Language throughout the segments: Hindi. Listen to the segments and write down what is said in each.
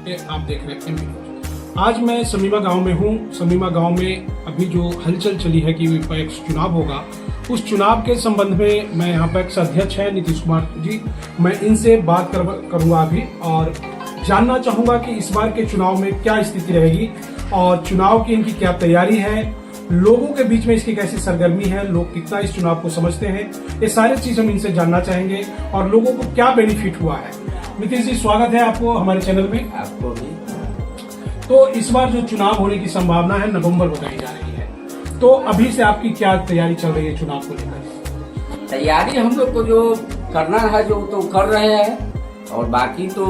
आप देख रहे हैं एमपी न्यूज। आज मैं समीमा गांव में हूं। समीमा गांव में अभी जो हलचल चली है कि विपक्ष चुनाव होगा, उस चुनाव के संबंध में मैं यहाँ पर अध्यक्ष है नीतीश कुमार जी, मैं इनसे बात करूंगा अभी और जानना चाहूंगा कि इस बार के चुनाव में क्या स्थिति रहेगी और चुनाव की इनकी क्या तैयारी है, लोगों के बीच में इसकी कैसी सरगर्मी है, लोग कितना इस चुनाव को समझते हैं, ये सारी चीज हम इनसे जानना चाहेंगे और लोगों को क्या बेनिफिट हुआ है। नीतीश जी, स्वागत है आपको हमारे चैनल में। आपको भी। तो इस बार जो चुनाव होने की संभावना है नवंबर बताई जा रही है, तो अभी से आपकी क्या तैयारी चल रही है चुनाव को लेकर? तैयारी हम लोग को जो करना है जो तो कर रहे हैं और बाकी तो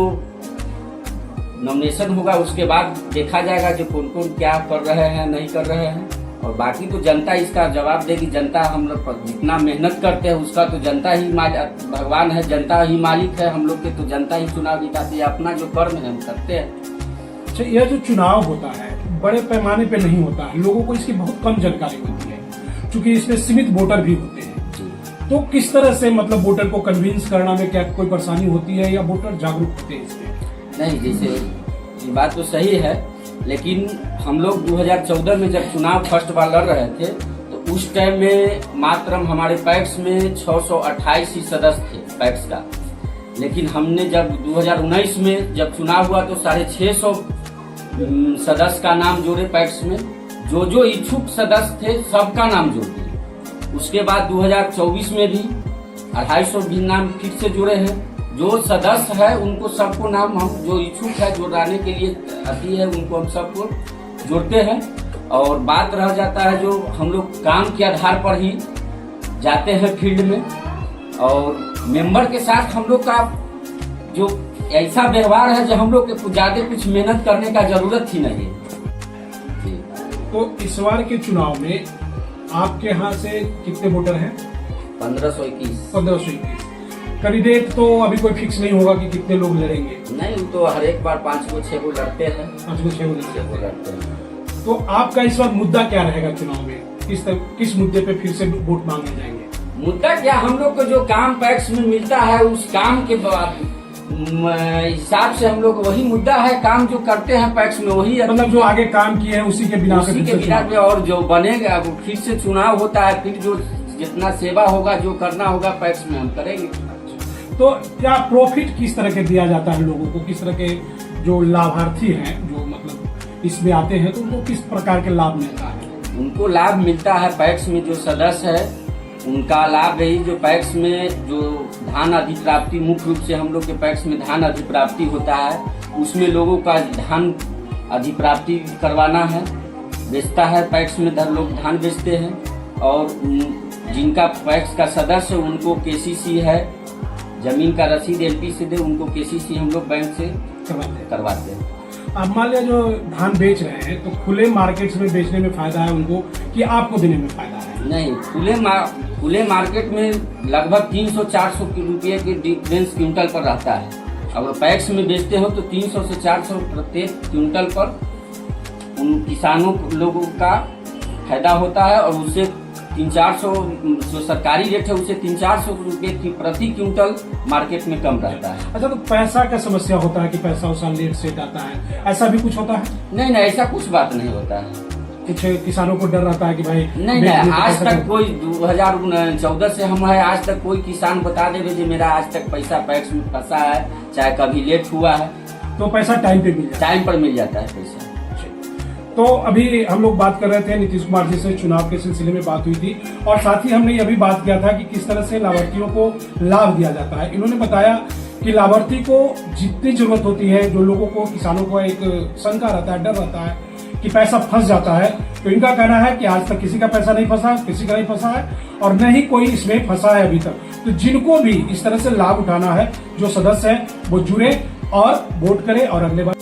नॉमिनेशन होगा, उसके बाद देखा जाएगा जो कौन कौन क्या कर रहे हैं नहीं कर रहे हैं और बाकी तो जनता इसका जवाब देगी। जनता हम लोग जितना मेहनत करते हैं उसका तो जनता ही भगवान है, जनता ही मालिक है। हम लोग के तो जनता ही चुनाव जिताती है, अपना जो कर्म है हम करते हैं। अच्छा, यह जो चुनाव होता है बड़े पैमाने पे नहीं होता है, लोगों को इसकी बहुत कम जानकारी होती है क्योंकि इसमें सीमित वोटर भी होते हैं। तो किस तरह से मतलब वोटर को कन्विंस करना में क्या कोई परेशानी होती है या वोटर जागरूक होते हैं इसमें? नहीं, जैसे ये बात तो सही है, लेकिन हम लोग 2014 में जब चुनाव फर्स्ट बार लड़ रहे थे तो उस टाइम में मात्र हमारे पैक्स में 628 ही सदस्य थे पैक्स का। लेकिन हमने जब 2019 में जब चुनाव हुआ तो 650 सदस्य का नाम जोड़े पैक्स में, जो इच्छुक सदस्य थे सबका नाम जोड़ दिए। उसके बाद 2024 में भी 250 भी नाम फिर से जुड़े हैं। जो सदस्य है उनको सबको नाम हम जो इच्छुक है जोड़ाने के लिए आती है उनको हम सबको जोड़ते हैं। और बात रह जाता है जो हम लोग काम के आधार पर ही जाते हैं फील्ड में और मेंबर के साथ हम लोग का जो ऐसा व्यवहार है जो हम लोग के ज्यादा कुछ मेहनत करने का जरूरत ही नहीं है। तो इस बार के चुनाव में आपके यहाँ से कितने वोटर हैं? 1521। कैंडिडेट तो अभी कोई फिक्स नहीं होगा कि कितने लोग लड़ेंगे? नहीं, तो हर एक बार 5 को 6 को लड़ते हैं। 5 को 6 को लड़ते हैं। तो आपका इस बार मुद्दा क्या रहेगा चुनाव में? किस मुद्दे पे फिर से वोट मांगे जाएंगे? मुद्दा क्या, हम लोग को जो काम पैक्स में मिलता है उस काम के हिसाब से हम लोग वही मुद्दा है, काम जो करते हैं पैक्स में वही, मतलब जो आगे काम किए हैं उसी के बिना पे और जो बनेगा फिर से चुनाव होता है, फिर जो जितना सेवा होगा जो करना होगा पैक्स में हम करेंगे। तो क्या प्रॉफिट किस तरह के दिया जाता है लोगों को? किस तरह के जो लाभार्थी हैं जो मतलब इसमें आते हैं तो उनको किस प्रकार के लाभ मिलता है? उनको लाभ मिलता है पैक्स में जो सदस्य है उनका लाभ यही, जो पैक्स में जो धान अधिप्राप्ति, मुख्य रूप से हम लोग के पैक्स में धान अधिप्राप्ति होता है, उसमें लोगों का धान अधिप्राप्ति करवाना है, बेचता है पैक्स में लोग धान बेचते हैं। और जिनका पैक्स का सदस्य उनको केसीसी है, जमीन का रसीद एलपी से दे, उनको केसीसी हम लोग बैंक से करवाते हैं। अब मान लिया जो धान बेच रहे हैं तो खुले मार्केट में बेचने में फायदा है उनको कि आपको देने में फायदा है? नहीं, खुले मार्केट में लगभग 300-400 रुपये के डिफरेंस क्विंटल पर रहता है। अगर पैक्स में बेचते हो तो 300 से 400 प्रत्येक क्विंटल पर उन किसानों लोगों का फायदा होता है और उससे 300-400 जो सरकारी रेट है उससे 300-400 रुपये की प्रति क्विंटल मार्केट में कम रहता है। अच्छा, तो पैसा का समस्या होता है कि पैसा उसा लेट सेट आता है, ऐसा भी कुछ होता है? नहीं, ऐसा कुछ बात नहीं होता है। कुछ किसानों को डर रहता है कि भाई नहीं, आज तक कोई 2014 से हम है, आज तक कोई किसान बता दे जो मेरा आज तक पैसा पैक्स में फंसा है, चाहे कभी लेट हुआ है तो पैसा टाइम पर मिल जाता है पैसा। तो अभी हम लोग बात कर रहे थे नीतीश कुमार जी से, चुनाव के सिलसिले में बात हुई थी और साथ ही हमने ये भी बात किया था कि किस तरह से लाभार्थियों को लाभ दिया जाता है। इन्होंने बताया कि लाभार्थी को जितनी जरूरत होती है, जो लोगों को किसानों को एक शंका रहता है, डर रहता है कि पैसा फंस जाता है, तो इनका कहना है कि आज तक किसी का पैसा नहीं फंसा, किसी का नहीं फंसा है और न ही कोई इसमें फंसा है अभी तक। तो जिनको भी इस तरह से लाभ उठाना है, जो सदस्य है वो जुड़े और वोट करे और अगले बार